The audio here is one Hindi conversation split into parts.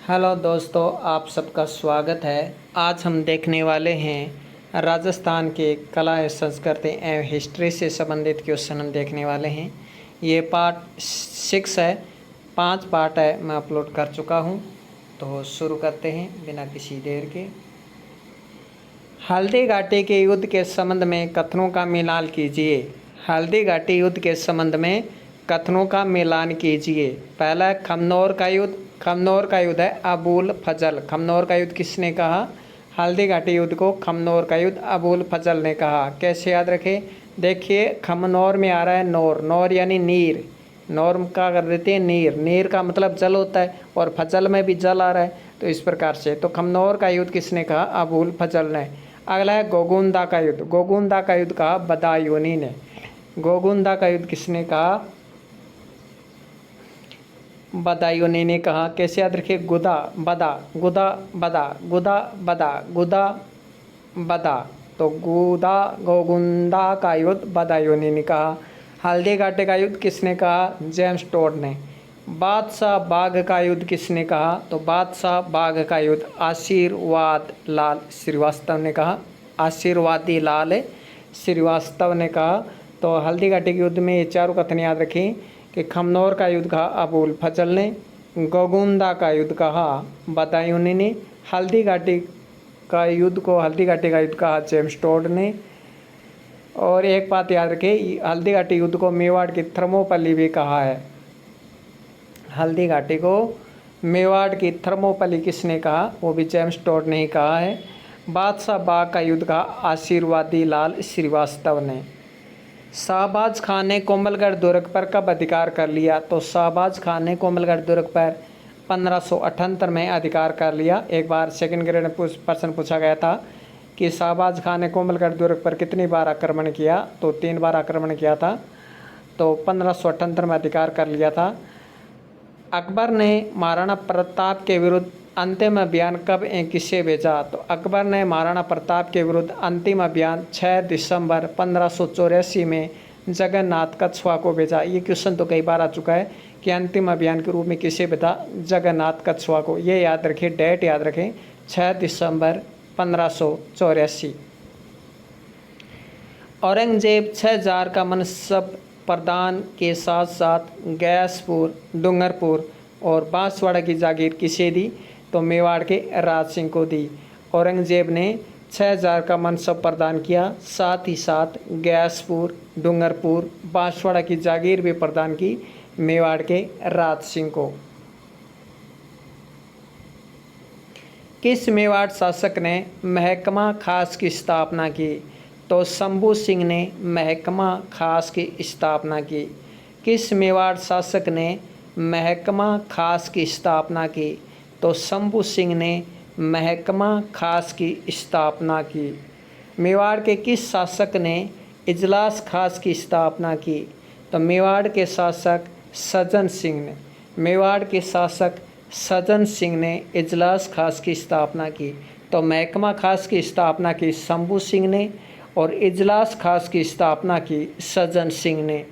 हेलो दोस्तों, आप सबका स्वागत है। आज हम देखने वाले हैं राजस्थान के कला एवं संस्कृति एवं हिस्ट्री से संबंधित क्वेश्चन हम देखने वाले हैं। ये पार्ट 6 है, 5 पार्ट है, मैं अपलोड कर चुका हूँ। तो शुरू करते हैं बिना किसी देर के। हल्दी घाटी के युद्ध के संबंध में कथनों का मिलान कीजिए। हल्दी घाटी युद्ध के संबंध में कथनों का मिलान कीजिए। पहला खमनोर का युद्ध। खमनोर का युद्ध है अबुल फजल। खमनोर का युद्ध किसने कहा? हल्दी घाटी युद्ध को खमनोर का युद्ध अबुल फजल ने कहा। कैसे याद रखें? देखिए, खमनोर में आ रहा है नौर। नौर यानी नीर। नौर का कर देते हैं नीर। नीर का मतलब जल होता है और फजल में भी जल आ रहा है, तो इस प्रकार से। तो खमनोर का युद्ध किसने कहा? अबुल फजल ने। अगला है गोगुंदा का युद्ध। गोगुंदा का युद्ध कहा बदायूनी ने। गोगुंदा का युद्ध किसने कहा? बदायूनी ने कहा। कैसे याद रखिए? गुदा बदा, गुदा बदा, गुदा बदा, गुदा बदा। तो गुदा गोगुंदा का युद्ध बदायूनी ने कहा। हल्दी घाटी का युद्ध किसने कहा? जेम्स टोड ने। बादशाह बाग का युद्ध किसने कहा? तो बादशाह बाग का युद्ध आशीर्वाद लाल श्रीवास्तव ने कहा। आशीर्वादी लाल श्रीवास्तव ने कहा। तो हल्दी घाटी के युद्ध में ये चारों कथन याद रखें कि खमनौर का युद्ध कहा अबुल फजल ने, गोगुंदा का युद्ध कहा बदायूनी ने, हल्दी घाटी का युद्ध कहा जेम्स टोड ने। और एक बात याद रखें, हल्दी घाटी युद्ध को मेवाड़ की थर्मोपल्ली भी कहा है। हल्दी घाटी को मेवाड़ की थर्मोपल्ली किसने कहा? वो भी जेम्स टोड ने ही कहा है। बादशाह बाग का युद्ध कहा आशीर्वादी लाल श्रीवास्तव ने। शाहबाज खान ने कोमलगढ़ दुर्ग पर कब अधिकार कर लिया? तो शाहबाज खान ने कोमलगढ़ दुर्ग पर 1578 में अधिकार कर लिया। एक बार सेकंड ग्रेड में प्रश्न पूछा गया था कि शाहबाज खान ने कोमलगढ़ दुर्ग पर कितनी बार आक्रमण किया? तो 3 बार आक्रमण किया था। तो 1578 में अधिकार कर लिया था। अकबर ने महाराणा प्रताप के विरुद्ध अंतिम अभियान कब किसे भेजा? तो अकबर ने महाराणा प्रताप के विरुद्ध अंतिम अभियान 6 दिसंबर 1584 में जगन्नाथ कछुआ को भेजा। ये क्वेश्चन तो कई बार आ चुका है कि अंतिम अभियान के रूप में किसे भेजा? जगन्नाथ कछुआ को। ये याद रखें, डेट याद रखें, 6 दिसंबर 1584। औरंगजेब 6000 का मनसब प्रदान के साथ साथ गैसपुर, डूंगरपुर और बांसवाड़ा की जागीर किसे दी? तो मेवाड़ के राज सिंह को दी। औरंगजेब ने 6000 का मनसब प्रदान किया, साथ ही साथ गैसपुर, डूंगरपुर, बांसवाड़ा की जागीर भी प्रदान की मेवाड़ के राज सिंह को। किस मेवाड़ शासक ने महकमा खास की स्थापना की? तो शंभू सिंह ने महकमा खास की स्थापना की। किस मेवाड़ शासक ने महकमा खास की स्थापना की? तो शंभू सिंह ने महकमा खास की स्थापना की। मेवाड़ के किस शासक ने इजलास खास की स्थापना की? तो मेवाड़ के शासक सज्जन सिंह ने। मेवाड़ के शासक सज्जन सिंह ने इजलास खास की स्थापना की। तो महकमा खास की स्थापना की शंभू सिंह ने और इजलास खास की स्थापना की सज्जन सिंह ने।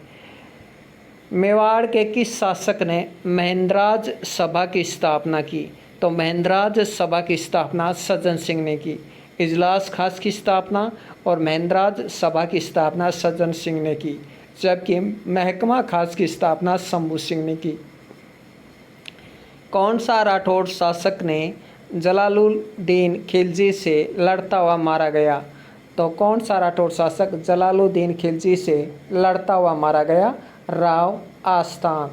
मेवाड़ के किस शासक ने महेंद्राज सभा की स्थापना की? तो महेंद्राज सभा की स्थापना सज्जन सिंह ने की। इजलास खास की स्थापना और महेंद्राज सभा की स्थापना सज्जन सिंह ने की, जबकि महकमा खास की स्थापना शंभू सिंह ने की। कौन सा राठौड़ शासक ने जलालुद्दीन खिलजी से लड़ता हुआ मारा गया? तो कौन सा राठौड़ शासक जलालुद्दीन खिलजी से लड़ता हुआ मारा गया? राव आस्तान।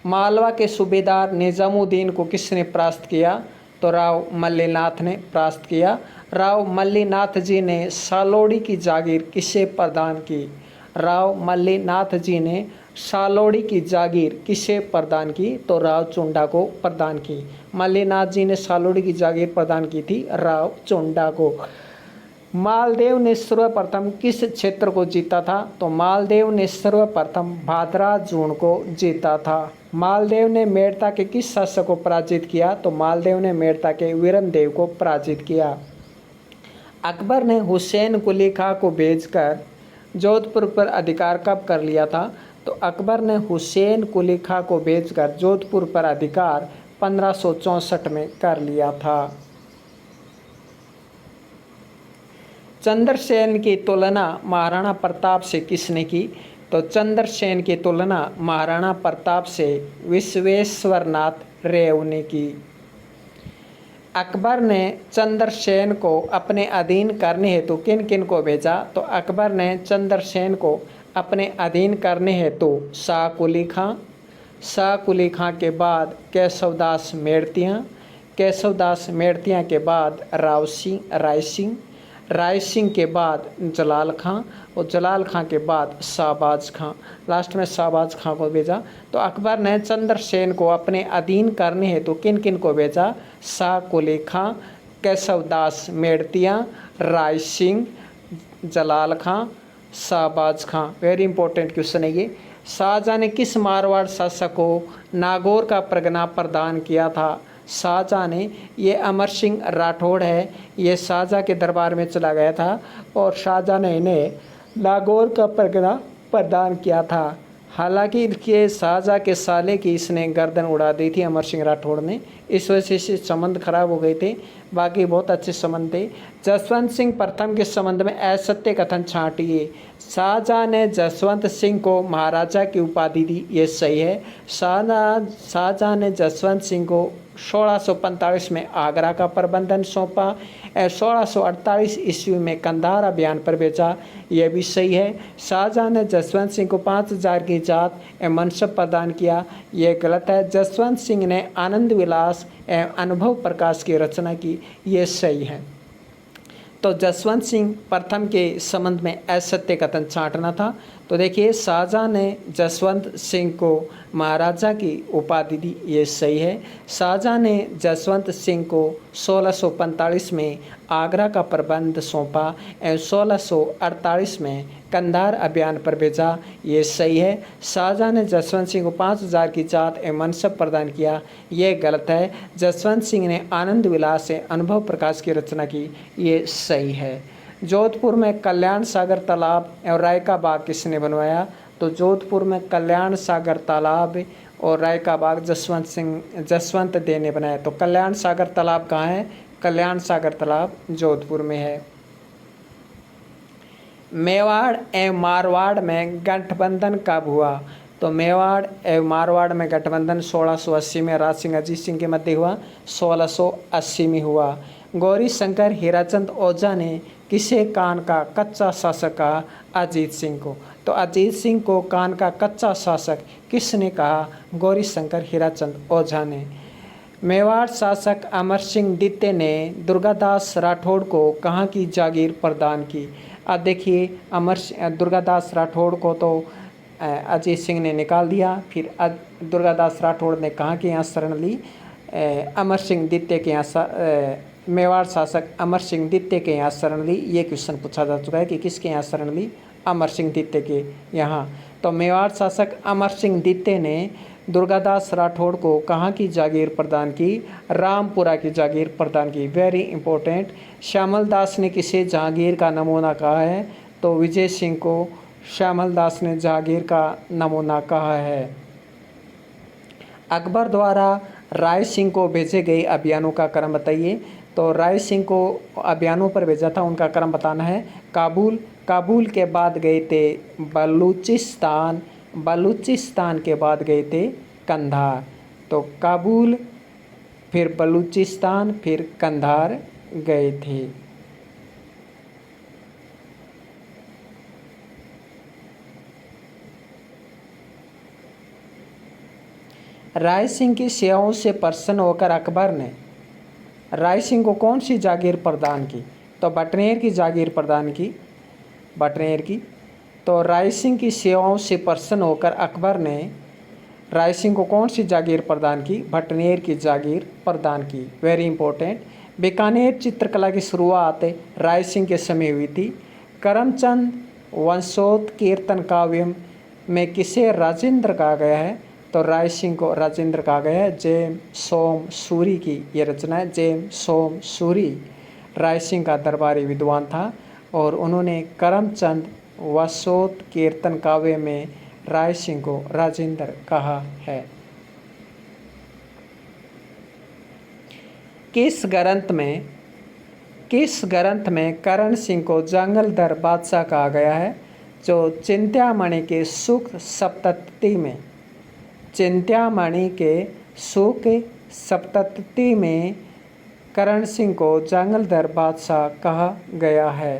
मालवा के सूबेदार निजामुद्दीन को किसने परास्त किया? तो राव मल्लीनाथ ने परास्त किया। राव मल्लीनाथ जी ने सालोड़ी की जागीर किसे प्रदान की? राव मल्लीनाथ जी ने सालोड़ी की जागीर किसे प्रदान की? तो राव चुंडा को प्रदान की। मल्लीनाथ जी ने सालोड़ी की जागीर प्रदान की थी राव चुंडा को। मालदेव ने सर्वप्रथम किस क्षेत्र को जीता था? तो मालदेव ने सर्वप्रथम भादरा जून को जीता था। मालदेव ने मेड़ता के किस शासक को पराजित किया? तो मालदेव ने मेड़ता के वीरमदेव को पराजित किया। अकबर ने हुसैन कुली खां को भेजकर जोधपुर पर अधिकार कब कर लिया था? तो अकबर ने हुसैन कुली खां को भेजकर जोधपुर पर अधिकार 1564 में कर लिया था। चंद्रसेन की तुलना महाराणा प्रताप से किसने की? तो चंद्रसेन की तुलना महाराणा प्रताप से विश्वेश्वरनाथ रेव ने की। अकबर ने चंद्रसेन को अपने अधीन करने हेतु किन किन को भेजा? तो अकबर ने चंद्रसेन को अपने अधीन करने हेतु शाह कुली खां, शाह कुली खां के बाद केशवदास मेड़तिया, केशवदास मेड़तिया के बाद राय सिंह, राय सिंह के बाद जलाल खां और जलाल खां के बाद शाहबाज खां, लास्ट में शाहबाज खां को भेजा। तो अकबर ने चंद्रसेन को अपने अधीन करने हेतु किन किन को भेजा? शाह कुली खां, केशवदास मेड़तिया, राय सिंह, जलाल खां, शाहबाज खां। वेरी इंपॉर्टेंट क्वेश्चन है ये। शाहजहाँ ने किस मारवाड़ शासक को नागौर का परगना प्रदान किया था? शाहजहाँ ने, ये अमर सिंह राठौड़ है, ये शाहजहाँ के दरबार में चला गया था और शाहजहाँ ने इन्हें नागौर का परगना प्रदान किया था। हालांकि इसके शाहजहाँ के साले की इसने गर्दन उड़ा दी थी अमर सिंह राठौड़ ने, इस वजह से संबंध खराब हो गए थे। बाकी बहुत अच्छे संबंध थे। जसवंत सिंह प्रथम के संबंध में असत्य कथन छांटिए। शाहजहाँ ने जसवंत सिंह को महाराजा की उपाधि दी, ये सही है। शाहजहाँ ने जसवंत सिंह को 1645 में आगरा का प्रबंधन सौंपा और 1648 ईस्वी में कंधार अभियान पर भेजा, यह भी सही है। शाहजहाँ ने जसवंत सिंह को 5000 की जात एवं मनसब प्रदान किया, यह गलत है। जसवंत सिंह ने आनंद विलास एवं अनुभव प्रकाश की रचना की, ये सही है। तो जसवंत सिंह प्रथम के संबंध में असत्य कथन छांटना था। तो देखिए, शाहजहाँ ने जसवंत सिंह को महाराजा की उपाधि दी, ये सही है। शाहजहाँ ने जसवंत सिंह को 1645 में आगरा का प्रबंध सौंपा एवं 1648 में कंधार अभियान पर भेजा, ये सही है। शाहजहाँ ने जसवंत सिंह को 5000 की जात एवं मनसब प्रदान किया, ये गलत है। जसवंत सिंह ने आनंद विलास से अनुभव प्रकाश की रचना की, ये सही है। जोधपुर में कल्याण सागर तालाब और राय का बाग किसने बनवाया? तो जोधपुर में कल्याण सागर तालाब और राय का बाग जसवंत देव ने बनाया। तो कल्याण सागर तालाब कहाँ है? कल्याण सागर तालाब जोधपुर में है। मेवाड़ एवं मारवाड़ में गठबंधन कब हुआ? तो मेवाड़ एवं मारवाड़ में गठबंधन 1680 में राज सिंह अजीत सिंह के मध्य हुआ, 1680 में हुआ। गौरी शंकर हीराचंद ओझा ने किसे कान का कच्चा शासक कहा? अजीत सिंह को। तो अजीत सिंह को कान का कच्चा शासक किसने कहा? गौरी शंकर हीराचंद ओझा ने। मेवाड़ शासक अमर सिंह द्वितीय ने दुर्गादास राठौड़ को कहाँ की जागीर प्रदान की? अब देखिए, दुर्गादास राठौड़ को तो अजीत सिंह ने निकाल दिया, फिर दुर्गादास राठौड़ ने कहाँ के यहाँ शरण ली? अमर सिंह द्वितीय के यहाँ, मेवाड़ शासक अमर सिंह द्वितीय के यहाँ शरण ली। ये क्वेश्चन पूछा जा चुका है कि किसके यहाँ शरण ली? अमर सिंह द्वितीय के यहाँ। तो मेवाड़ शासक अमर सिंह द्वितीय ने दुर्गादास राठौड़ को कहाँ की जागीर प्रदान की? रामपुरा की जागीर प्रदान की। Very important. श्यामल दास ने किसे जहांगीर का नमूना कहा है? तो विजय सिंह को श्यामल दास ने जहांगीर का नमूना कहा है। अकबर द्वारा राय सिंह को भेजे गए अभियानों का क्रम बताइए। तो राय सिंह को अभियानों पर भेजा था, उनका क्रम बताना है। काबुल, काबुल के बाद गए थे बलूचिस्तान, बलूचिस्तान के बाद गए थे कंधार। तो काबुल, फिर बलूचिस्तान, फिर कंधार गए थे। राय सिंह की सेवाओं से प्रसन्न होकर अकबर ने राय सिंह को कौन सी जागीर प्रदान की? तो बटनेर की जागीर प्रदान की, बटनेर की। तो राय सिंह की सेवाओं से प्रसन्न होकर अकबर ने राय सिंह को कौन सी जागीर प्रदान की? बटनेर की जागीर प्रदान की। Very important. बीकानेर चित्रकला की शुरुआत राय सिंह के समय हुई थी। करमचंद वंशोत्कीर्तन काव्य में किसे राजेंद्र कहा गया है? तो राय सिंह को राजेंद्र कहा गया है। जेम सोम सूरी की ये रचना है। जेम सोम सूरी राय सिंह का दरबारी विद्वान था और उन्होंने करमचंद वंशोत्कीर्तन काव्य में राय सिंह को राजेंद्र कहा है। किस ग्रंथ में करण सिंह को जंगलधर बादशाह कहा गया है? जो चिंतामणि के सुख सप्तती में, चिंतामणि के सुख सप्तती में करण सिंह को जंगलधर बादशाह कहा गया है।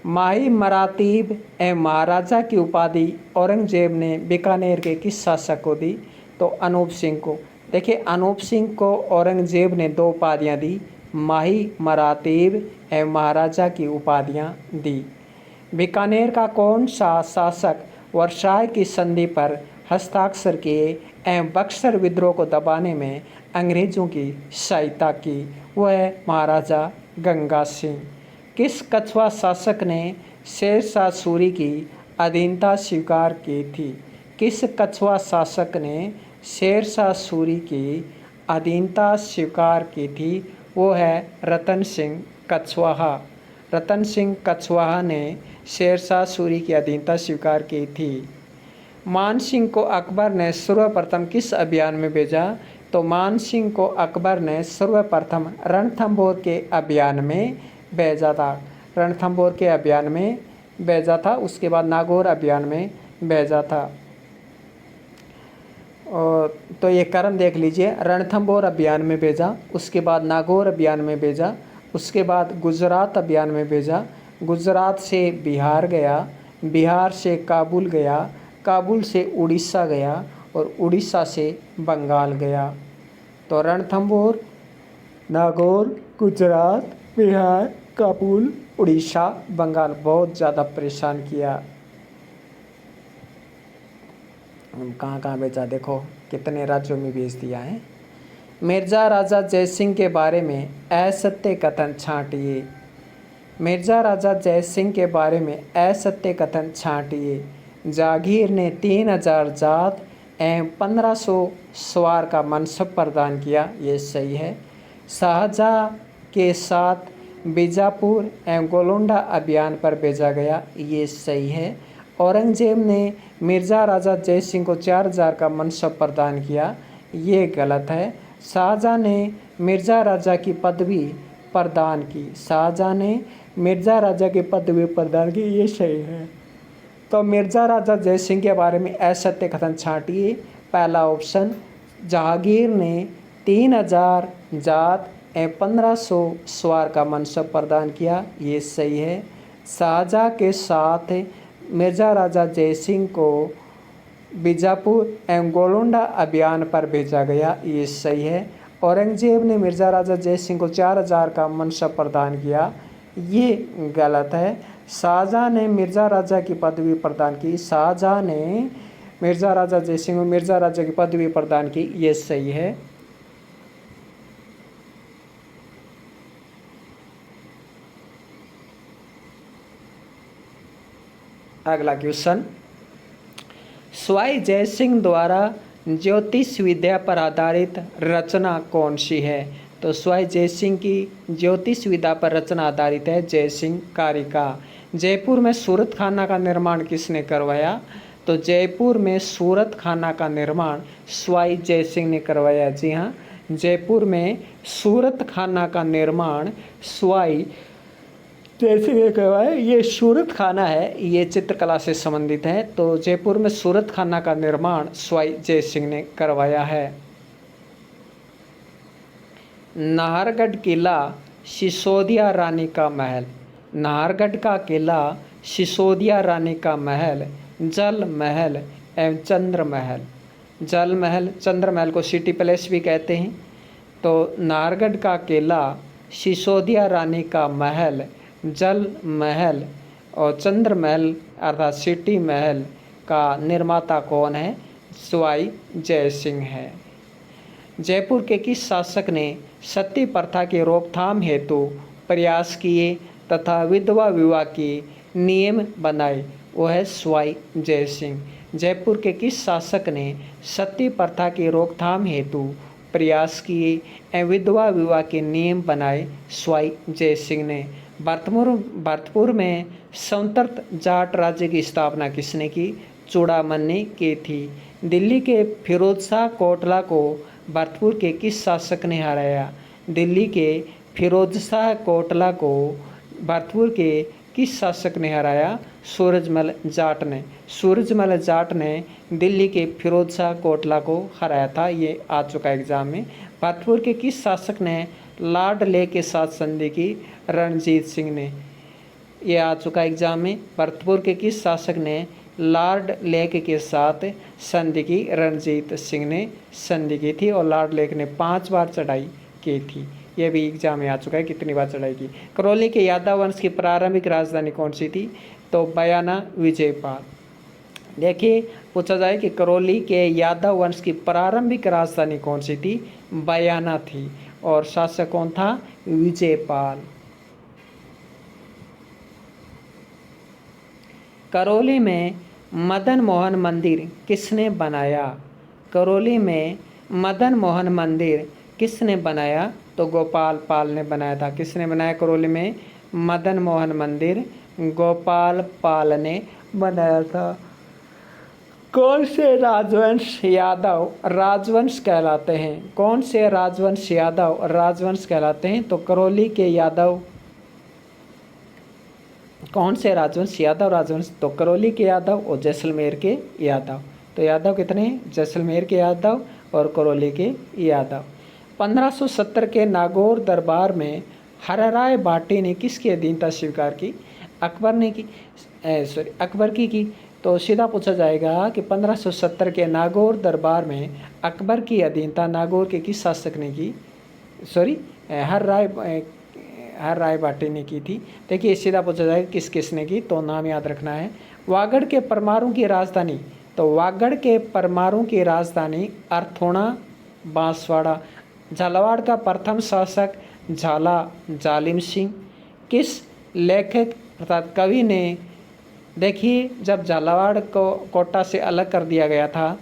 माही मरातीब एवं महाराजा की उपाधि औरंगजेब ने बीकानेर के किस शासक को दी? तो अनूप सिंह को। देखिए, अनूप सिंह को औरंगजेब ने 2 उपाधियाँ दी, माही मरातीब एवं महाराजा की उपाधियाँ दी। बीकानेर का कौन सा शासक वर्साय की संधि पर हस्ताक्षर किए एवं बक्सर विद्रोह को दबाने में अंग्रेजों की सहायता की? वह महाराजा गंगा सिंह। किस कछुआ शासक ने शेरशाह सूरी की अधीनता स्वीकार की थी? किस कछुआ शासक ने शेरशाह सूरी की अधीनता स्वीकार की थी? वो है रतन सिंह कछवाहा। रतन सिंह कछवाहा ने शेरशाह सूरी की अधीनता स्वीकार की थी। मान सिंह को अकबर ने सर्वप्रथम किस अभियान में भेजा? तो मान सिंह को अकबर ने सर्वप्रथम रणथंभौर के अभियान में भेजा था। रणथंभौर के अभियान में भेजा था, उसके बाद नागौर अभियान में भेजा था। और तो ये क्रम देख लीजिए, रणथंभौर अभियान में भेजा, उसके बाद नागौर अभियान में भेजा, उसके बाद गुजरात अभियान में भेजा, गुजरात से बिहार गया, बिहार से काबुल गया, काबुल से उड़ीसा गया और उड़ीसा से बंगाल गया। तो रणथंभौर, नागौर, गुजरात, बिहार, काबुल, उड़ीसा, बंगाल बहुत ज़्यादा परेशान किया। कहाँ कहाँ भेजा, देखो कितने राज्यों में भेज दिया है। मिर्ज़ा राजा जयसिंह के बारे में असत्य कथन छांटिए। मिर्ज़ा राजा जयसिंह के बारे में असत्य कथन छांटिए। जागीर ने 3000 जात एवं 1500 सवार का मनसब प्रदान किया, ये सही है। शाहजहाँ के साथ बीजापुर एवं गोलकोंडा अभियान पर भेजा गया, ये सही है। औरंगजेब ने मिर्ज़ा राजा जयसिंह को 4000 का मनसब प्रदान किया, ये गलत है। शाहजहाँ ने मिर्ज़ा राजा की पदवी प्रदान की, शाहजहाँ ने मिर्ज़ा राजा की पदवी प्रदान की, ये सही है। तो मिर्ज़ा राजा जयसिंह के बारे में असत्य कथन छांटिए। पहला ऑप्शन, जहांगीर ने 3000 जात एवं 1500 सवार का मनसब प्रदान किया, ये सही है। शाहजहाँ के साथ मिर्ज़ा राजा जयसिंह को बीजापुर एवं गोलकोंडा अभियान पर भेजा गया, ये सही है। औरंगजेब ने मिर्ज़ा राजा जयसिंह को 4000 का मनसब प्रदान किया, ये गलत है। शाहजहाँ ने मिर्ज़ा राजा की पदवी प्रदान की, शाहजहाँ ने मिर्ज़ा राजा जयसिंह को मिर्ज़ा राजा की पदवी प्रदान की, ये सही है। अगला क्वेश्चन, स्वाई जयसिंह द्वारा ज्योतिष विद्या पर आधारित रचना कौन सी है? तो स्वाई जयसिंह की ज्योतिष विद्या पर रचना आधारित है जयसिंह कारिका। जयपुर में सूरत खाना का निर्माण किसने करवाया? तो जयपुर में सूरत खाना का निर्माण स्वाई जयसिंह ने करवाया। जी हाँ, जयपुर में सूरत खाना का निर्माण स्वाई जयसिंह ने करवाया। ये सूरत खाना है, ये चित्रकला से संबंधित है। तो जयपुर में सूरत खाना का निर्माण स्वाई जयसिंह ने करवाया है। नाहरगढ़ किला सिसोदिया रानी का महल। नाहरगढ़ का किला सिसोदिया रानी का महल जल महल एवं चंद्र महल, जल महल चंद्र महल को सिटी पैलेस भी कहते हैं। तो नाहरगढ़ का किला सिसोदिया रानी का महल, जल महल और चंद्र महल अर्थात सिटी महल का निर्माता कौन है? स्वाई जयसिंह है। जयपुर के किस शासक ने सती प्रथा की रोकथाम हेतु प्रयास किए तथा विधवा विवाह के नियम बनाए? वो है स्वाई जयसिंह। जयपुर के किस शासक ने सती प्रथा की रोकथाम हेतु प्रयास किए एवं विधवा विवाह के नियम बनाए? स्वाई जयसिंह ने। भरतपुर में स्वतंत्र जाट राज्य की स्थापना किसने की? चूड़ामन ने की थी। दिल्ली के फिरोज शाह कोटला को भरतपुर के किस शासक ने हराया? दिल्ली के फिरोज शाह कोटला को भरतपुर के किस शासक ने हराया? सूरजमल जाट ने। सूरजमल जाट ने दिल्ली के फिरोज शाह कोटला को हराया था। ये आ चुका है एग्जाम में। भरतपुर के किस शासक ने लॉर्ड ले के साथ संधि की? रणजीत सिंह ने। ये आ चुका एग्जाम में। भरतपुर के किस शासक ने लॉर्ड लेक के साथ संधि की? रणजीत सिंह ने संधि की थी और लॉर्ड लेक ने 5 बार चढ़ाई की थी। यह भी एग्जाम में आ चुका है, कितनी बार चढ़ाई की। करौली के यादव वंश की प्रारंभिक राजधानी कौन सी थी? तो बयाना विजयपाल। देखिए पूछा जाए कि करौली के यादव वंश की प्रारंभिक राजधानी कौन सी थी? बयाना थी। और शासक कौन था? विजयपाल। करौली में मदन मोहन मंदिर किसने बनाया? करौली में मदन मोहन मंदिर किसने बनाया? तो गोपाल पाल ने बनाया था। किसने बनाया करौली में मदन मोहन मंदिर? गोपाल पाल ने बनाया था। कौन से राजवंश यादव राजवंश कहलाते हैं? कौन से राजवंश यादव राजवंश कहलाते हैं? तो करौली के यादव। कौन से राजवंश यादव राजवंश? तो करौली के यादव और जैसलमेर के यादव। तो यादव कितने? जैसलमेर के यादव और करौली के यादव। 1570 के नागौर दरबार में हरराय बाटी ने किसकी अधीनता स्वीकार की? अकबर ने की, अकबर की। तो सीधा पूछा जाएगा कि 1570 के नागौर दरबार में अकबर की अधीनता नागौर के किस शासक ने की? हर राय बाटी ने की थी। देखिए सीधा पूछा जाएगा किस किसने की, तो नाम याद रखना है। वागड़ के परमाणु की राजधानी? तो वागड़ के परमाणु की राजधानी अर्थोणा बांसवाड़ा। झालावाड़ का प्रथम शासक झाला जालिम सिंह। किस लेखक अर्थात कवि ने, देखिए जब झालावाड़ को कोटा से अलग कर दिया गया था,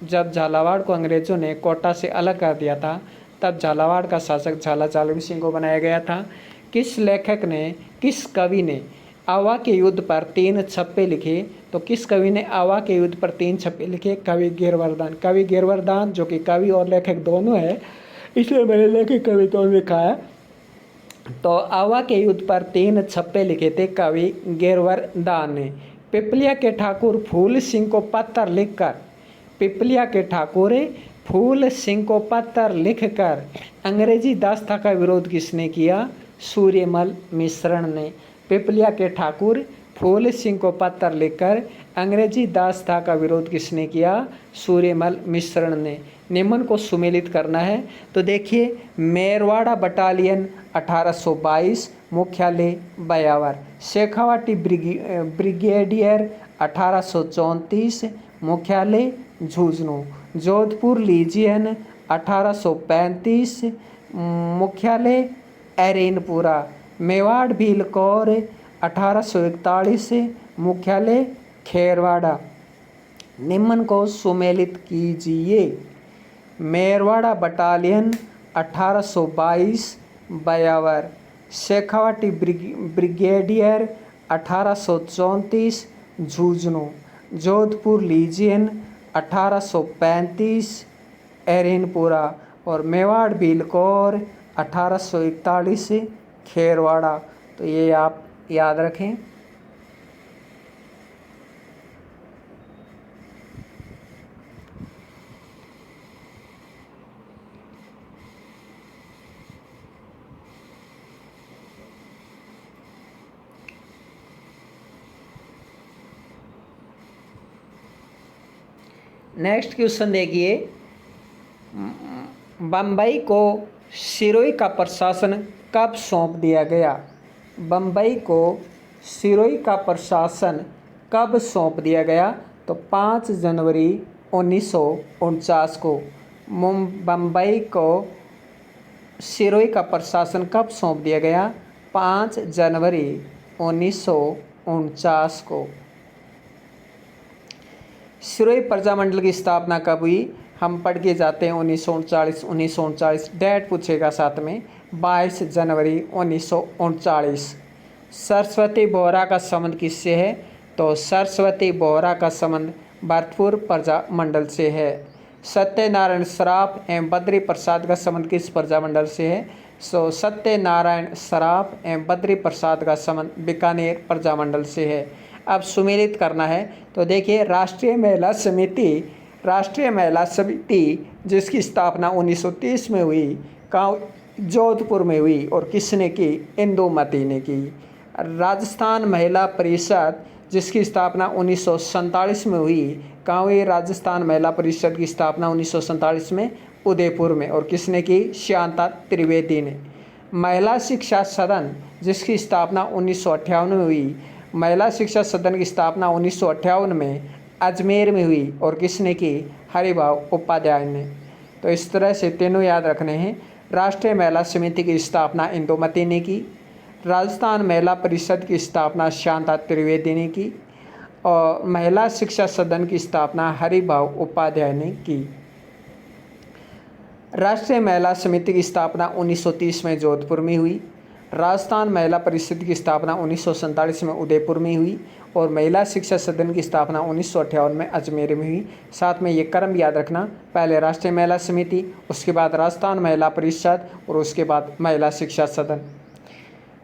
जब झालावाड़ को अंग्रेज़ों ने कोटा से अलग कर दिया था, तब झालावाड़ का शासक झाला जालिम सिंह को बनाया गया था। किस लेखक ने, किस कवि ने आवा के युद्ध पर 3 छप्पे लिखे? तो किस कवि ने आवा के युद्ध पर 3 छप्पे लिखे? कवि गिरवर्धन। कवि गिरवर्धन जो कि कवि और लेखक दोनों है, इसलिए मैंने लेखक कवि तो लिखा है। तो आवा के युद्ध पर 3 छप्पे लिखे थे कवि गिरवर्धन ने। पिपलिया के ठाकुर फूल सिंह को पत्र लिखकर, पिपलिया के ठाकुर फूल सिंह को पत्र लिखकर अंग्रेजी दास्ता का विरोध किसने किया? सूर्यमल मिश्रण ने। पिपलिया के ठाकुर फूल सिंह को पत्र लिखकर अंग्रेजी दास्ता का विरोध किसने किया? सूर्यमल मिश्रण ने। निम्न को सुमेलित करना है। तो देखिए मेरवाड़ा बटालियन 1822 मुख्यालय बयावर। शेखावाटी ब्रिगेडियर 1834 मुख्यालय झुंझुनू। जोधपुर लीजियन 1835 मुख्यालय एरेनपुरा। मेवाड़ भील कौर 1841 मुख्यालय खेरवाड़ा। निम्न को सुमेलित कीजिए। Merwara battalion 1822 Beawar. Shekhawati brigadier 1834 Jhunjhunu. Jodhpur legion 1835 Erinpura और मेवाड़ भील कौर 1841 खेरवाड़ा। तो ये आप याद रखें। नेक्स्ट क्वेश्चन देखिए, बम्बई को सिरोही का प्रशासन कब सौंप दिया गया? बम्बई को सिरोही का प्रशासन कब सौंप दिया गया? तो 5 जनवरी 1949 को। बम्बई को सिरोही का प्रशासन कब सौंप दिया गया? 5 जनवरी 1949 को। सिरोही प्रजामंडल की स्थापना कब हुई? हम पढ़ के जाते हैं 1939 डेट पूछेगा साथ में 22 जनवरी 1939। सरस्वती बोहरा का संबंध किससे है? तो सरस्वती बोहरा का संबंध भरतपुर प्रजामंडल से है। सत्यनारायण सराफ एवं बद्री प्रसाद का संबंध किस प्रजामंडल से है? सत्यनारायण सराफ एवं बद्री प्रसाद का संबंध बीकानेर प्रजामंडल से है। अब सुमेलित करना है तो देखिए, राष्ट्रीय महिला समिति जिसकी स्थापना 1930 में हुई, कहाँ? जोधपुर में हुई, और किसने की? इंदुमती ने की। राजस्थान महिला परिषद जिसकी स्थापना 1947 में हुई, कहाँ हुई? राजस्थान महिला परिषद की स्थापना 1947 में उदयपुर में, और किसने की? शांता त्रिवेदी ने। महिला शिक्षा सदन जिसकी स्थापना 1958 में हुई, महिला शिक्षा सदन की स्थापना 1958 में अजमेर में हुई, और किसने की? हरिभाव उपाध्याय ने। तो इस तरह से तीनों याद रखने हैं। राष्ट्रीय महिला समिति की स्थापना इंदुमती ने की, राजस्थान महिला परिषद की स्थापना शांता त्रिवेदी ने की, और महिला शिक्षा सदन की स्थापना हरिभाव उपाध्याय ने की। राष्ट्रीय महिला समिति की स्थापना 1930 में जोधपुर में हुई, राजस्थान महिला परिषद की स्थापना 1947 में उदयपुर में हुई, और महिला शिक्षा सदन की स्थापना 1958 में अजमेर में हुई। साथ में ये क्रम याद रखना, पहले राष्ट्रीय महिला समिति, उसके बाद राजस्थान महिला परिषद, और उसके बाद महिला शिक्षा सदन।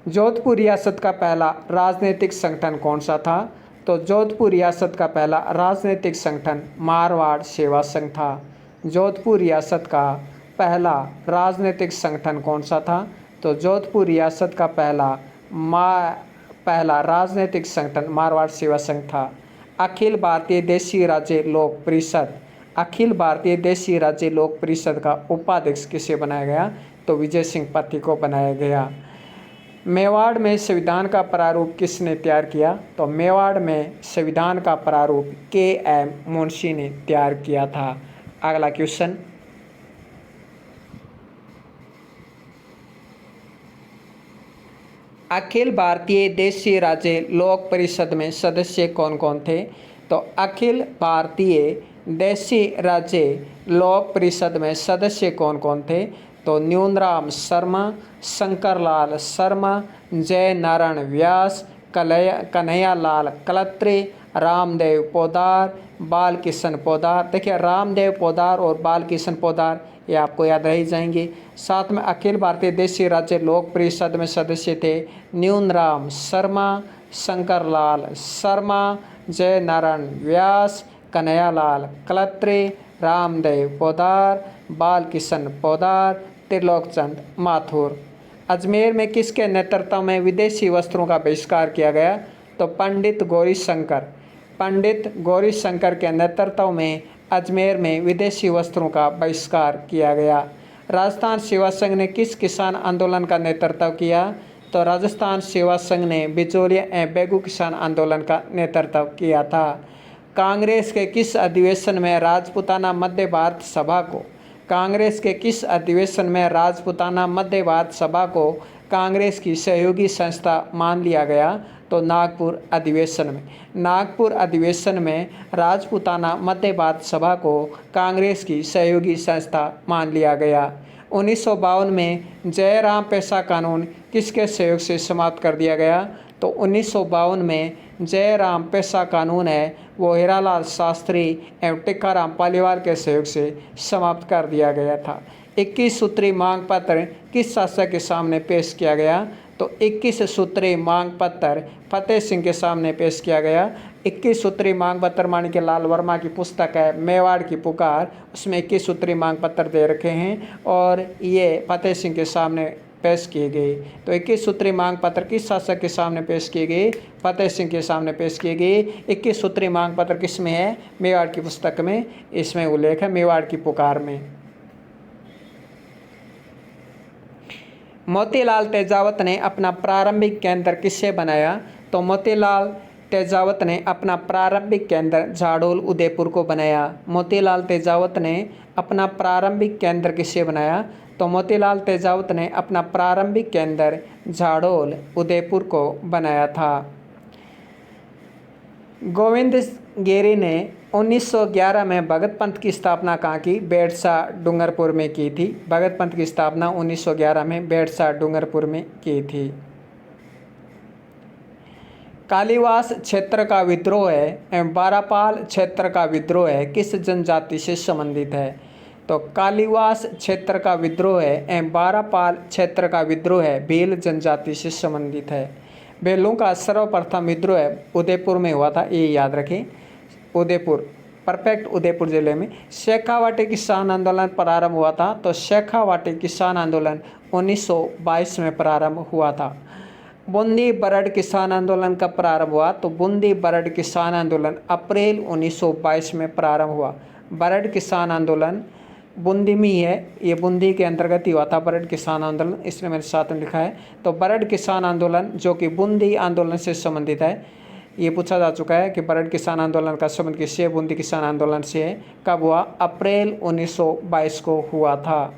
जोधपुर रियासत का पहला राजनीतिक संगठन कौन सा था? तो जोधपुर रियासत का पहला राजनीतिक संगठन मारवाड़ सेवा संघ था। जोधपुर रियासत का पहला राजनीतिक संगठन कौन सा था? तो जोधपुर रियासत का पहला राजनीतिक संगठन मारवाड़ सेवा संघ था। अखिल भारतीय देशी राज्य लोक परिषद, अखिल भारतीय देशी राज्य लोक परिषद का उपाध्यक्ष किसे बनाया गया? तो विजय सिंह पत्ती को बनाया गया। मेवाड़ में संविधान का प्रारूप किसने तैयार किया? तो मेवाड़ में संविधान का प्रारूप के.एम. मुंशी ने तैयार किया था। अगला क्वेश्चन, अखिल भारतीय देशी राज्य लोक परिषद में सदस्य कौन कौन थे? तो अखिल भारतीय देशी राज्य लोक परिषद में सदस्य कौन कौन थे? तो न्यूनराम शर्मा, शंकरलाल शर्मा, जय नारायण व्यास, कन्हैयालाल कलत्रे, रामदेव पोदार, बालकिशन पोदार। देखिए, रामदेव पोदार और बालकिशन पोदार ये आपको याद रह जाएंगे। साथ में अखिल भारतीय देशी राज्य लोक परिषद में सदस्य थे न्यूनराम शर्मा, शंकरलाल शर्मा, जय नारायण व्यास, कन्हैयालाल कलत्रे, रामदेव पोदार, बालकिशन पोदार, त्रिलोकचंद माथुर। अजमेर में किसके नेतृत्व में विदेशी वस्त्रों का बहिष्कार किया गया? तो पंडित गौरी शंकर के नेतृत्व में अजमेर में विदेशी वस्त्रों का बहिष्कार किया गया। राजस्थान सेवा संघ ने किस किसान आंदोलन का नेतृत्व किया? तो राजस्थान सेवा संघ ने बिचौलिया एवं बेगू किसान आंदोलन का नेतृत्व किया था। कांग्रेस के किस अधिवेशन में राजपूताना मध्य भारत सभा को कांग्रेस की सहयोगी संस्था मान लिया गया? तो नागपुर अधिवेशन में राजपूताना मध्य भारत सभा को कांग्रेस की सहयोगी संस्था मान लिया गया। 1952 में जयराम पेशा कानून किसके सहयोग से समाप्त कर दिया गया? तो 1952 में जयराम पेशा कानून है वो हीरालाल शास्त्री एवं टिक्काराम पालीवाल के सहयोग से समाप्त कर दिया गया था। 21 सूत्री मांग पत्र किस शासक के सामने पेश किया गया? तो 21 सूत्री मांग पत्र फतेह सिंह के सामने पेश किया गया। 21 सूत्री मांग पत्र माणिक्य लाल वर्मा की पुस्तक है मेवाड़ की पुकार, उसमें 21 सूत्री मांग पत्र दे रखे हैं और ये फतेह सिंह के सामने पेश किए गए। तो 21 सूत्री मांग पत्र किस शासक के सामने पेश किए गए? फतेह सिंह के सामने पेश किए गए। 21 सूत्री मांग पत्र किस में है? मेवाड़ की पुस्तक में इसमें उल्लेख है, मेवाड़ की पुकार में। मोतीलाल तेजावत ने अपना प्रारंभिक केंद्र किससे बनाया? तो मोतीलाल तेजावत ने अपना प्रारंभिक केंद्र झाड़ोल उदयपुर को बनाया। मोतीलाल तेजावत ने अपना प्रारंभिक केंद्र किससे बनाया? तो मोतीलाल तेजावत ने अपना प्रारंभिक केंद्र झाड़ोल उदयपुर को बनाया था। गोविंद गिरी ने 1911 में भगत पंथ की स्थापना कहाँ की? बेड़सा डूंगरपुर में की थी। भगत पंथ की स्थापना 1911 में बेड़सा डूंगरपुर में की थी। कालिवास क्षेत्र का विद्रोह है एवं बारापाल क्षेत्र का विद्रोह है किस जनजाति से संबंधित है? तो कालिवास क्षेत्र का विद्रोह है एवं बारापाल क्षेत्र का विद्रोह है भील जनजाति से संबंधित है। भीलों का सर्वप्रथम विद्रोह उदयपुर में हुआ था, ये याद रखें। उदयपुर, परफेक्ट, उदयपुर जिले में। शेखावाटी किसान आंदोलन प्रारंभ हुआ था, तो शेखावाटी किसान आंदोलन 1922 में प्रारंभ हुआ था। बूंदी बरड़ किसान आंदोलन कब प्रारंभ हुआ? तो बूंदी बरड़ किसान आंदोलन अप्रैल 1922 में प्रारंभ हुआ। बरड़ किसान आंदोलन बूंदी में ही है, ये बूंदी के अंतर्गत ही हुआ था बरड़ किसान आंदोलन, इसलिए मेरे साथ में लिखा है। तो बरड़ किसान आंदोलन जो कि बूंदी आंदोलन से संबंधित है, ये पूछा जा चुका है कि बरड़ किसान आंदोलन का संबंध किससे? बूंदी किसान आंदोलन से है। कब हुआ? अप्रैल 1922 को हुआ था।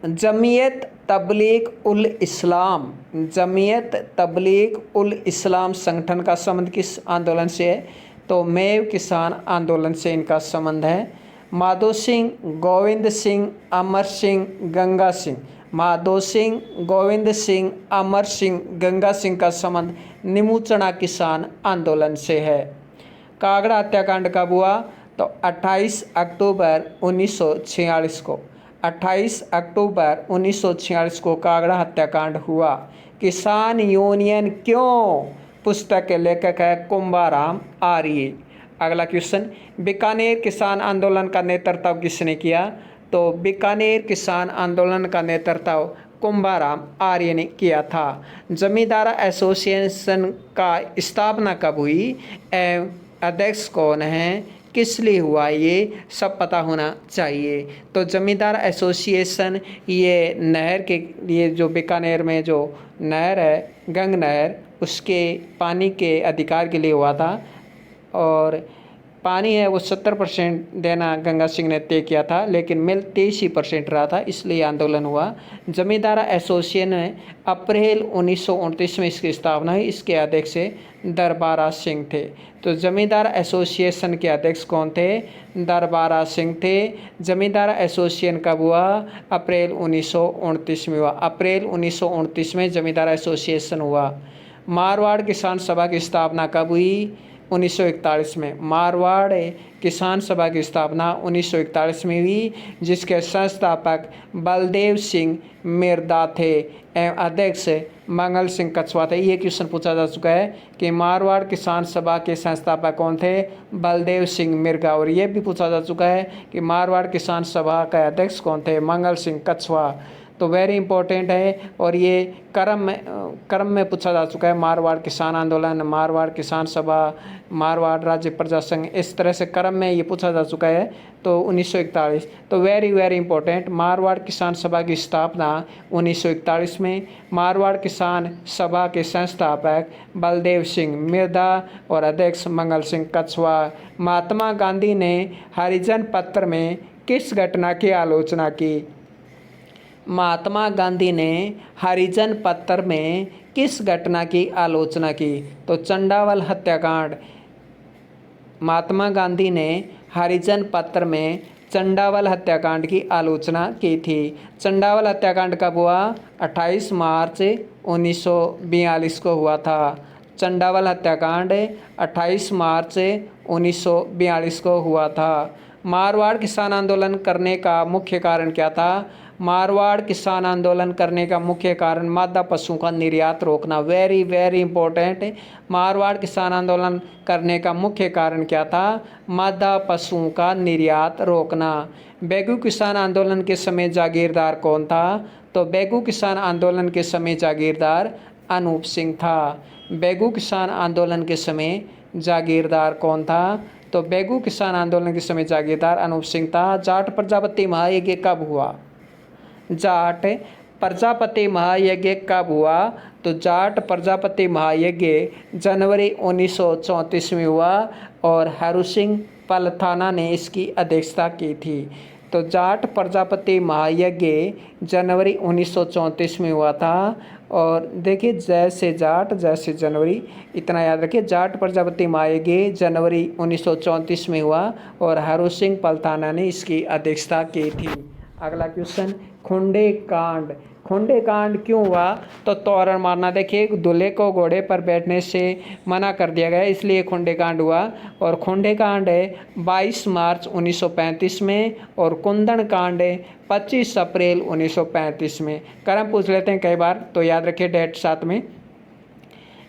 जमीयत तबलीग उल इस्लाम, जमीयत तबलीग उल इस्लाम संगठन का संबंध किस आंदोलन से है? तो मेव किसान आंदोलन से इनका संबंध है। माधो सिंह, गोविंद सिंह, अमर सिंह, गंगा सिंह, माधो सिंह, गोविंद सिंह, अमर सिंह, गंगा सिंह का संबंध निमुचना किसान आंदोलन से है। कागड़ा हत्याकांड कब हुआ? तो 28 अक्टूबर 1946 को, 28 अक्टूबर 1946 को कागड़ा हत्याकांड हुआ। किसान यूनियन क्यों? पुस्तक के लेखक है कुंभाराम आर्य। अगला क्वेश्चन, बीकानेर किसान आंदोलन का नेतृत्व किसने किया? तो बीकानेर किसान आंदोलन का नेतृत्व कुंभाराम आर्य ने किया था। जमींदार एसोसिएशन का स्थापना कब हुई एवं अध्यक्ष कौन है, किस लिए हुआ, ये सब पता होना चाहिए। तो जमींदार एसोसिएशन ये नहर के लिए, जो बीकानेर में जो नहर है गंग नहर, उसके पानी के अधिकार के लिए हुआ था और पानी है वो 70% देना गंगा सिंह ने तय किया था, लेकिन मिल 23% रहा था, इसलिए आंदोलन हुआ। जमींदार एसोसिएशन है अप्रैल 1929 में इसकी स्थापना हुई। इसके अध्यक्ष दरबारा सिंह थे। तो जमींदार एसोसिएशन के अध्यक्ष कौन थे? दरबारा सिंह थे। जमींदार एसोसिएशन कब हुआ? अप्रैल 1929 में हुआ। अप्रैल 1929 में जमींदार एसोसिएशन हुआ। मारवाड़ किसान सभा की स्थापना कब हुई? 1941 में। मारवाड़ किसान सभा की स्थापना 1941 में हुई, जिसके संस्थापक बलदेव सिंह मिर्दा थे एवं अध्यक्ष मंगल सिंह कछवा थे। ये क्वेश्चन पूछा जा चुका है कि मारवाड़ किसान सभा के संस्थापक कौन थे? बलदेव सिंह मिर्गा। और ये भी पूछा जा चुका है कि मारवाड़ किसान सभा का अध्यक्ष कौन थे? मंगल सिंह कछवा। तो वेरी इंपॉर्टेंट है और ये क्रम में पूछा जा चुका है। मारवाड़ किसान आंदोलन, मारवाड़ किसान सभा, मारवाड़ राज्य प्रजा संघ, इस तरह से क्रम में ये पूछा जा चुका है। तो 1941, तो वेरी इंपॉर्टेंट। मारवाड़ किसान सभा की स्थापना 1941 में। मारवाड़ किसान सभा के संस्थापक बलदेव सिंह मिर्दा और अध्यक्ष मंगल सिंह कछवा। महात्मा गांधी ने हरिजन पत्र में किस घटना की आलोचना की? महात्मा गांधी ने हरिजन पत्र में किस घटना की आलोचना की? तो चंडावल हत्याकांड। महात्मा गांधी ने हरिजन पत्र में चंडावल हत्याकांड की आलोचना की थी। चंडावल हत्याकांड कब हुआ? 28 मार्च 1942 को हुआ था। चंडावल हत्याकांड 28 मार्च 1942 को हुआ था। मारवाड़ किसान आंदोलन करने का मुख्य कारण क्या था? मारवाड़ किसान आंदोलन करने का मुख्य कारण मादा पशुओं का निर्यात रोकना। Very important. मारवाड़ किसान आंदोलन करने का मुख्य कारण क्या था? मादा पशुओं का निर्यात रोकना। बेगू किसान आंदोलन के समय जागीरदार कौन था? तो बेगू किसान आंदोलन के समय जागीरदार अनूप सिंह था। बेगू किसान आंदोलन के समय जागीरदार कौन था? तो बेगू किसान आंदोलन के समय जागीरदार अनूप सिंह था। जाट प्रजापति महायज्ञ कब हुआ? जाट प्रजापति महायज्ञ कब हुआ? तो जाट प्रजापति महायज्ञ जनवरी 1934 में हुआ और हरू सिंह पलथाना ने इसकी अध्यक्षता की थी। तो जाट प्रजापति महायज्ञ जनवरी 1934 में हुआ था। और देखिए, जैसे जाट जैसे जनवरी, इतना याद रखिए। जाट प्रजापति महायज्ञ जनवरी 1934 में हुआ और हरू सिंह पलथाना ने इसकी अध्यक्षता की थी। अगला क्वेश्चन, खुंडे कांड खुंडे कांड क्यों हुआ? तो तोरण मारना, देखिए दूल्हे को घोड़े पर बैठने से मना कर दिया गया, इसलिए खुंडे कांड हुआ। और खुंडे कांड है 22 मार्च 1935 में, और कुंदन कांड है 25 अप्रैल 1935 में। क्रम पूछ लेते हैं कई बार, तो याद रखिए डेट साथ में।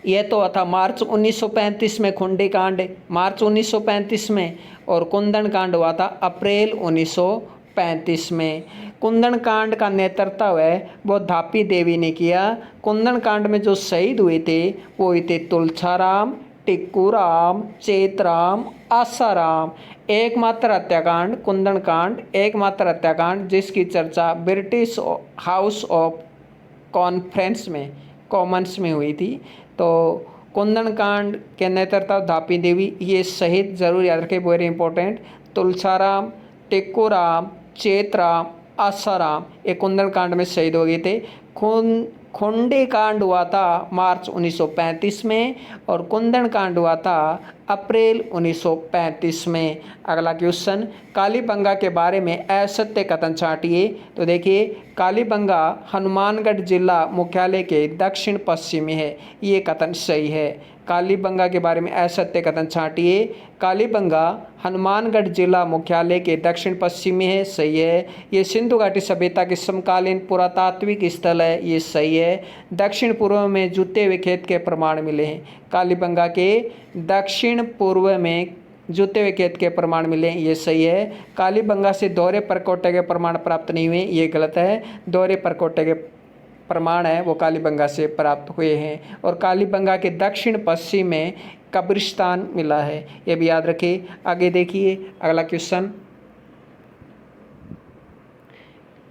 यह तो था मार्च 1935 में खुंडी कांड, मार्च 1935 में, और कुंदन कांड हुआ था अप्रैल 1935 में। कुंदन कांड का नेतृत्व है वो धापी देवी ने किया। कुंदन कांड में जो शहीद हुए थे वो हुए थे तुलछाराम, टिक्कूराम, चेतराम, आसाराम। एकमात्र हत्याकांड कुंदन कांड, एकमात्र हत्याकांड जिसकी चर्चा ब्रिटिश हाउस ऑफ कॉन्फ्रेंस में, कॉमन्स में हुई थी। तो कुंदन कांड के नेतृत्व धापी देवी, ये शहीद जरूर याद रखें, वेरी इंपॉर्टेंट। तुलसाराम, टिक्कूराम, चेतराम, आसाराम ये कुंदन कांड में शहीद हो गए थे। खुंडी कांड हुआ था मार्च 1935 में, और कुंदन कांड हुआ था अप्रैल 1935 में। अगला क्वेश्चन, कालीबंगा के बारे में असत्य कथन छांटिए। तो देखिए कालीबंगा हनुमानगढ़ जिला मुख्यालय के दक्षिण पश्चिम में है, ये कथन सही है। कालीबंगा के बारे में असत्य कथन छांटिए। कालीबंगा हनुमानगढ़ जिला मुख्यालय के दक्षिण पश्चिम में है, सही है। ये सिंधु घाटी सभ्यता के समकालीन पुरातात्विक स्थल है, ये सही है। दक्षिण पूर्व में जूते हुए खेत के प्रमाण मिले हैं। कालीबंगा के दक्षिण पूर्व में जूते हुए खेत के प्रमाण मिले, ये सही है। कालीबंगा से दोहरे परकोटे के प्रमाण प्राप्त नहीं हुए, ये गलत है। दोहरे परकोटे के प्रमाण है वो कालीबंगा से प्राप्त हुए हैं। और कालीबंगा के दक्षिण पश्चिम में कब्रिस्तान मिला है, ये भी याद रखिए। आगे देखिए अगला क्वेश्चन,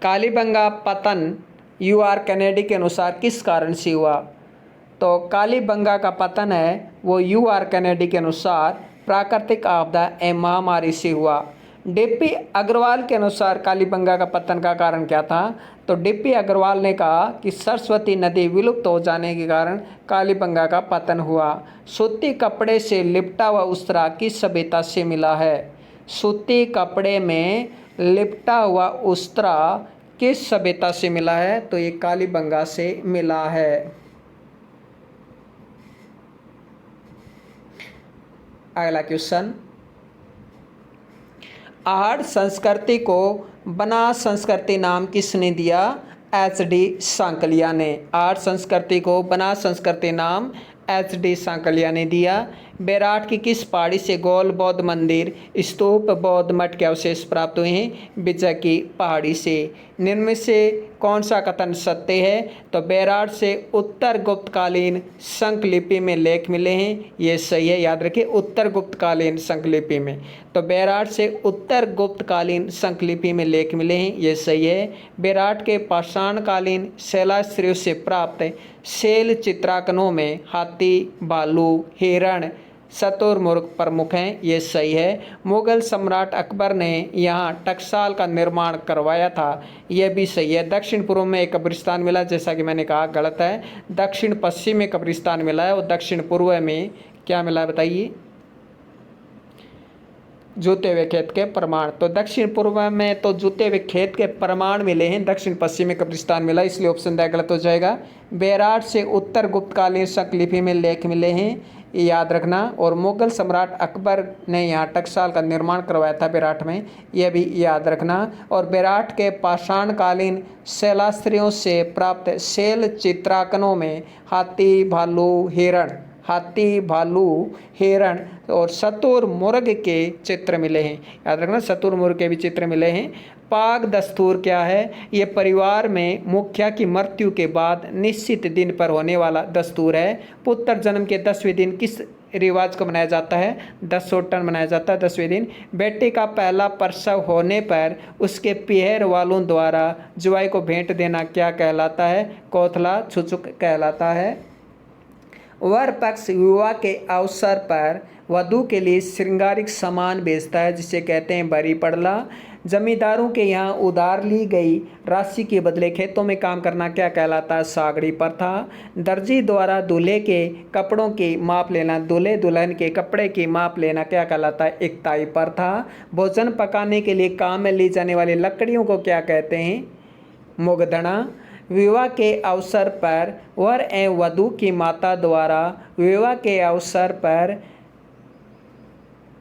कालीबंगा पतन यूआर कैनेडी के अनुसार किस कारण से हुआ? तो कालीबंगा का पतन है वो यूआर कैनेडी के अनुसार प्राकृतिक आपदा एवं महामारी से हुआ। डीपी अग्रवाल के अनुसार कालीबंगा का पतन का कारण क्या था? तो डीपी अग्रवाल ने कहा कि सरस्वती नदी विलुप्त हो जाने के कारण कालीबंगा का पतन हुआ। सूती कपड़े से लिपटा हुआ उस्तरा किस सभ्यता से मिला है? सूती कपड़े में लिपटा हुआ उस्तरा किस सभ्यता से मिला है? तो ये कालीबंगा से मिला है। अगला क्वेश्चन, आहड़ संस्कृति को बना संस्कृति नाम किसने दिया? एच.डी. सांकलिया ने। आहड़ संस्कृति को बना संस्कृति नाम एच.डी. सांकलिया ने दिया। बैराट की किस पहाड़ी से गौल बौद्ध मंदिर, स्तूप, बौद्ध मठ के अवशेष प्राप्त हुए हैं? विजय की पहाड़ी से। निम्न में से कौन सा कथन सत्य है? तो बैराट से उत्तर गुप्तकालीन संकलिपि में लेख मिले हैं, ये सही है, याद रखिए उत्तर गुप्तकालीन संकलिपि में। तो बैराट से उत्तर गुप्तकालीन संकलिपि में लेख मिले हैं, ये सही है। बैराट के पाषाणकालीन शैलाश्रयों से प्राप्त शैल चित्रांकनों में हाथी, भालू, हिरण, शतुरमुर्ग प्रमुख हैं, ये सही है। मुगल सम्राट अकबर ने यहाँ टकसाल का निर्माण करवाया था, यह भी सही है। दक्षिण पूर्व में एक कब्रिस्तान मिला, जैसा कि मैंने कहा गलत है। दक्षिण पश्चिम में कब्रिस्तान मिला है और दक्षिण पूर्व में क्या मिला है बताइए? जूते हुए खेत के प्रमाण। तो दक्षिण पूर्व में तो जूते हुए खेत के प्रमाण मिले हैं, दक्षिण पश्चिम में कब्रिस्तान मिला, इसलिए ऑप्शन द गलत हो जाएगा। बैराट से उत्तर गुप्तकालीन संकलिपि में लेख मिले हैं, ये याद रखना। और मुगल सम्राट अकबर ने यहाँ टकसाल का निर्माण करवाया था बैराट में, यह भी याद रखना। और बैराट के पाषाणकालीन शैलाश्रयों से प्राप्त शैल चित्रांकनों में हाथी, भालू, हिरण, हाथी, भालू, हिरण और शतुरमुर्ग के चित्र मिले हैं, याद रखना शतुरमुर्ग के भी चित्र मिले हैं। पाग दस्तूर क्या है? ये परिवार में मुखिया की मृत्यु के बाद निश्चित दिन पर होने वाला दस्तूर है। पुत्र जन्म के 10वें दिन किस रिवाज को मनाया जाता है? दसोटन मनाया जाता है 10वें दिन। बेटे का पहला प्रसव होने पर उसके पिहर वालों द्वारा जुआई को भेंट देना क्या कहलाता है? कौथला छुचुक कहलाता है। वर पक्ष विवाह के अवसर पर वधू के लिए श्रृंगारिक सामान बेचता है, जिसे कहते हैं बरी पड़ला। जमींदारों के यहाँ उधार ली गई राशि के बदले खेतों में काम करना क्या कहलाता है? सागड़ी प्रथा। दर्जी द्वारा दूल्हे के कपड़ों की माप लेना, दूल्हे दुल्हन के कपड़े की माप लेना क्या कहलाता है? इकताई प्रथा। भोजन पकाने के लिए काम में ली जाने वाली लकड़ियों को क्या कहते हैं? मुगदड़ा। विवाह के अवसर पर वर एवं वधू की माता द्वारा विवाह के अवसर पर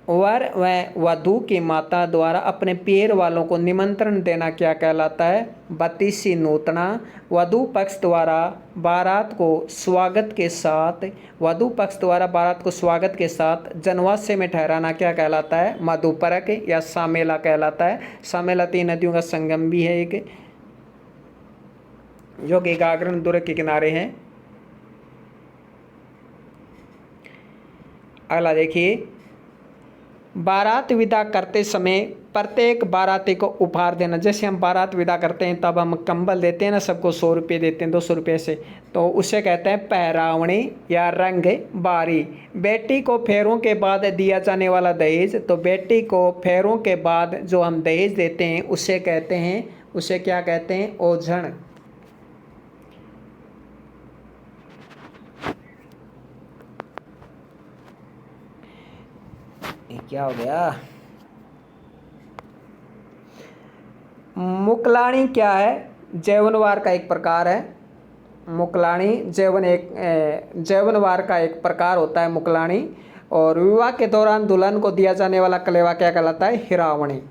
वर व वधू की माता द्वारा अपने पियर वालों को निमंत्रण देना क्या कहलाता है? बतीसी नूतना। वधू पक्ष द्वारा बारात को स्वागत के साथ वधू पक्ष द्वारा बारात को स्वागत के साथ जनवास्य में ठहराना क्या कहलाता है? मधुपरक या सामेला कहलाता है। सामेला 3 नदियों का संगम भी है एक, जो कि गागरण दुर्ग के किनारे है। अगला देखिए, बारात विदा करते समय प्रत्येक बाराती को उपहार देना। जैसे हम बारात विदा करते हैं तब हम कंबल देते हैं ना, सबको 100 रुपये देते हैं, 200 रुपये से, तो उसे कहते हैं पहरावणी या रंग बारी। बेटी को फेरों के बाद दिया जाने वाला दहेज, तो बेटी को फेरों के बाद जो हम दहेज देते हैं उसे कहते हैं, उसे क्या कहते हैं? ओझण। क्या हो गया? मुकलाणी क्या है? जैवनवार का एक प्रकार है। मुकलाणी जैवनवार का एक प्रकार होता है मुकलाणी। और विवाह के दौरान दुल्हन को दिया जाने वाला कलेवा क्या कहलाता है? हिरावणी।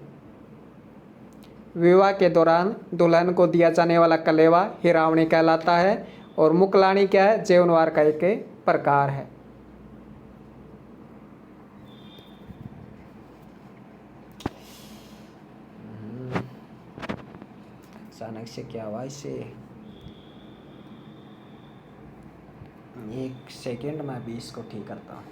विवाह के दौरान दुल्हन को दिया जाने वाला कलेवा हिरावणी कहलाता है। और मुकलाणी क्या है? जैवनवार का एक प्रकार है। अचानक से क्या हुआ इसे? 1 सेकेंड में भी इसको ठीक करता हूँ।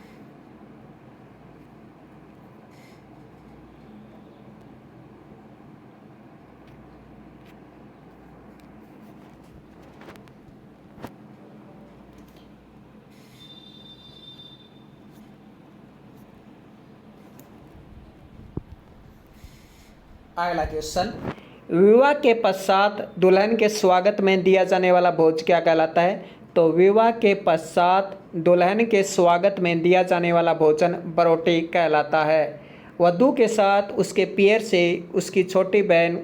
अगला क्वेश्चन, विवाह के पश्चात दुल्हन के स्वागत में दिया जाने वाला भोज क्या कहलाता है? तो विवाह के पश्चात दुल्हन के स्वागत में दिया जाने वाला भोजन बरोटी कहलाता है। वधू के साथ उसके पियर से उसकी छोटी बहन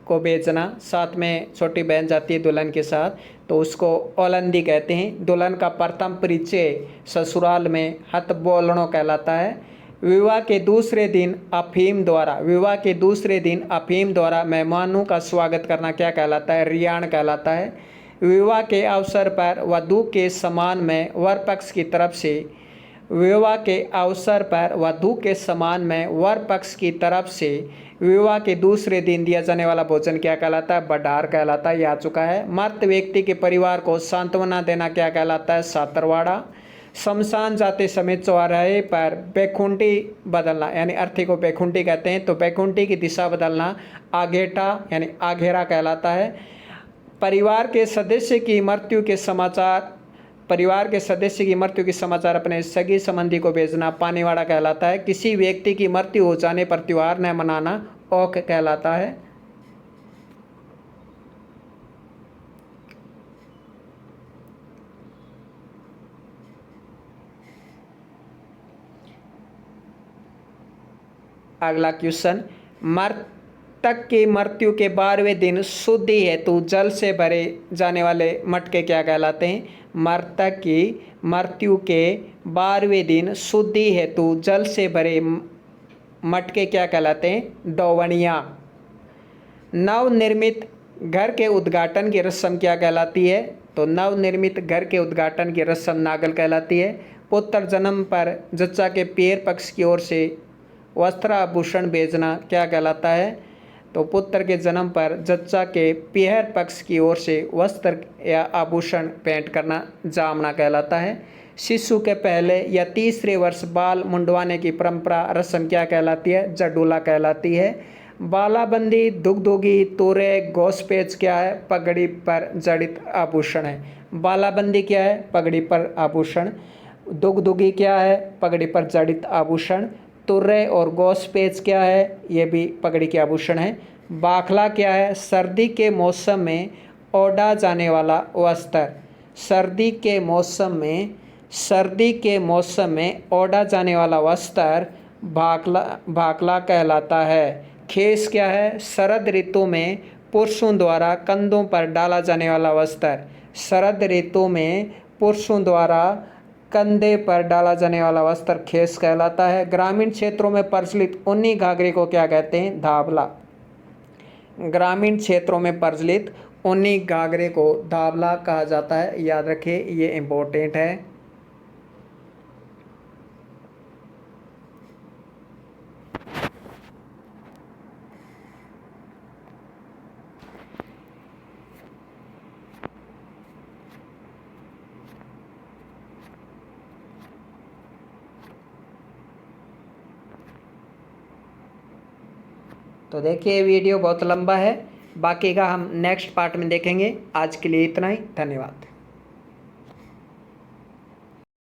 को भेजना, साथ में छोटी बहन जाती है दुल्हन के साथ, तो उसको ओलंदी कहते हैं। दुल्हन का प्रथम परिचय ससुराल में हथ बोलनो कहलाता है। विवाह के दूसरे दिन अफीम द्वारा मेहमानों का स्वागत करना क्या कहलाता है? रियाण कहलाता है। विवाह के अवसर पर वधू के सम्मान में वर पक्ष की तरफ से विवाह के दूसरे दिन दिया जाने वाला भोजन क्या कहलाता है? बडार कहलाता है। यह आ चुका है। मृत व्यक्ति के परिवार को सांत्वना देना क्या कहलाता है? सातरवाड़ा। शमशान जाते समय चौराहे पर बैकुंठी बदलना, यानी अर्थी को बैकुंठी कहते हैं, तो बैकुंठी की दिशा बदलना आघेटा यानी आघेरा कहलाता है। परिवार के सदस्य की मृत्यु के समाचार अपने सगी संबंधी को भेजना पानीवाड़ा कहलाता है। किसी व्यक्ति की मृत्यु हो जाने पर त्योहार न मनाना औक कहलाता है। अगला क्वेश्चन, मृतक की मृत्यु के 12वें दिन शुद्धि हेतु जल से भरे जाने वाले मटके क्या कहलाते हैं? मृतक की मृत्यु के 12वें दिन शुद्धि हेतु जल से भरे मटके क्या कहलाते हैं? डोवनिया। नवनिर्मित घर के उद्घाटन की रस्म क्या कहलाती है? तो नवनिर्मित घर के उद्घाटन की रस्म नागल कहलाती है। पुत्र जन्म पर जच्चा के पियर पक्ष की ओर से वस्त्र आभूषण भेजना क्या कहलाता है? तो पुत्र के जन्म पर जच्चा के पियर पक्ष की ओर से वस्त्र या आभूषण भेंट करना जामना कहलाता है। शिशु के पहले या तीसरे वर्ष बाल मुंडवाने की परंपरा रस्म क्या कहलाती है? जडूला कहलाती है। बालाबंदी, दुगदुगी, तोरे, घोसपेच क्या है? पगड़ी पर जड़ित आभूषण है। बालाबंदी क्या है? पगड़ी पर आभूषण। दुगदुगी क्या है? पगड़ी पर जड़ित आभूषण। तुर्रे और घोसपेच क्या है? ये भी पगड़ी के आभूषण है। बाखला क्या है? सर्दी के मौसम में ओढ़ा जाने वाला वस्त्र। सर्दी के मौसम में ओढ़ा जाने वाला वस्त्र भाखला कहलाता है। खेस क्या है? शरद ऋतु में पुरुषों द्वारा कंधों पर डाला जाने वाला वस्त्र। शरद ऋतु में पुरुषों द्वारा कंधे पर डाला जाने वाला वस्त्र खेस कहलाता है। ग्रामीण क्षेत्रों में प्रचलित ऊनी घाघरे को क्या कहते हैं? धावला। ग्रामीण क्षेत्रों में प्रचलित ऊनी घाघरे को धावला कहा जाता है। याद रखिए, ये इम्पोर्टेंट है। तो देखिए, वीडियो बहुत लंबा है, बाकी का हम नेक्स्ट पार्ट में देखेंगे। आज के लिए इतना ही, धन्यवाद।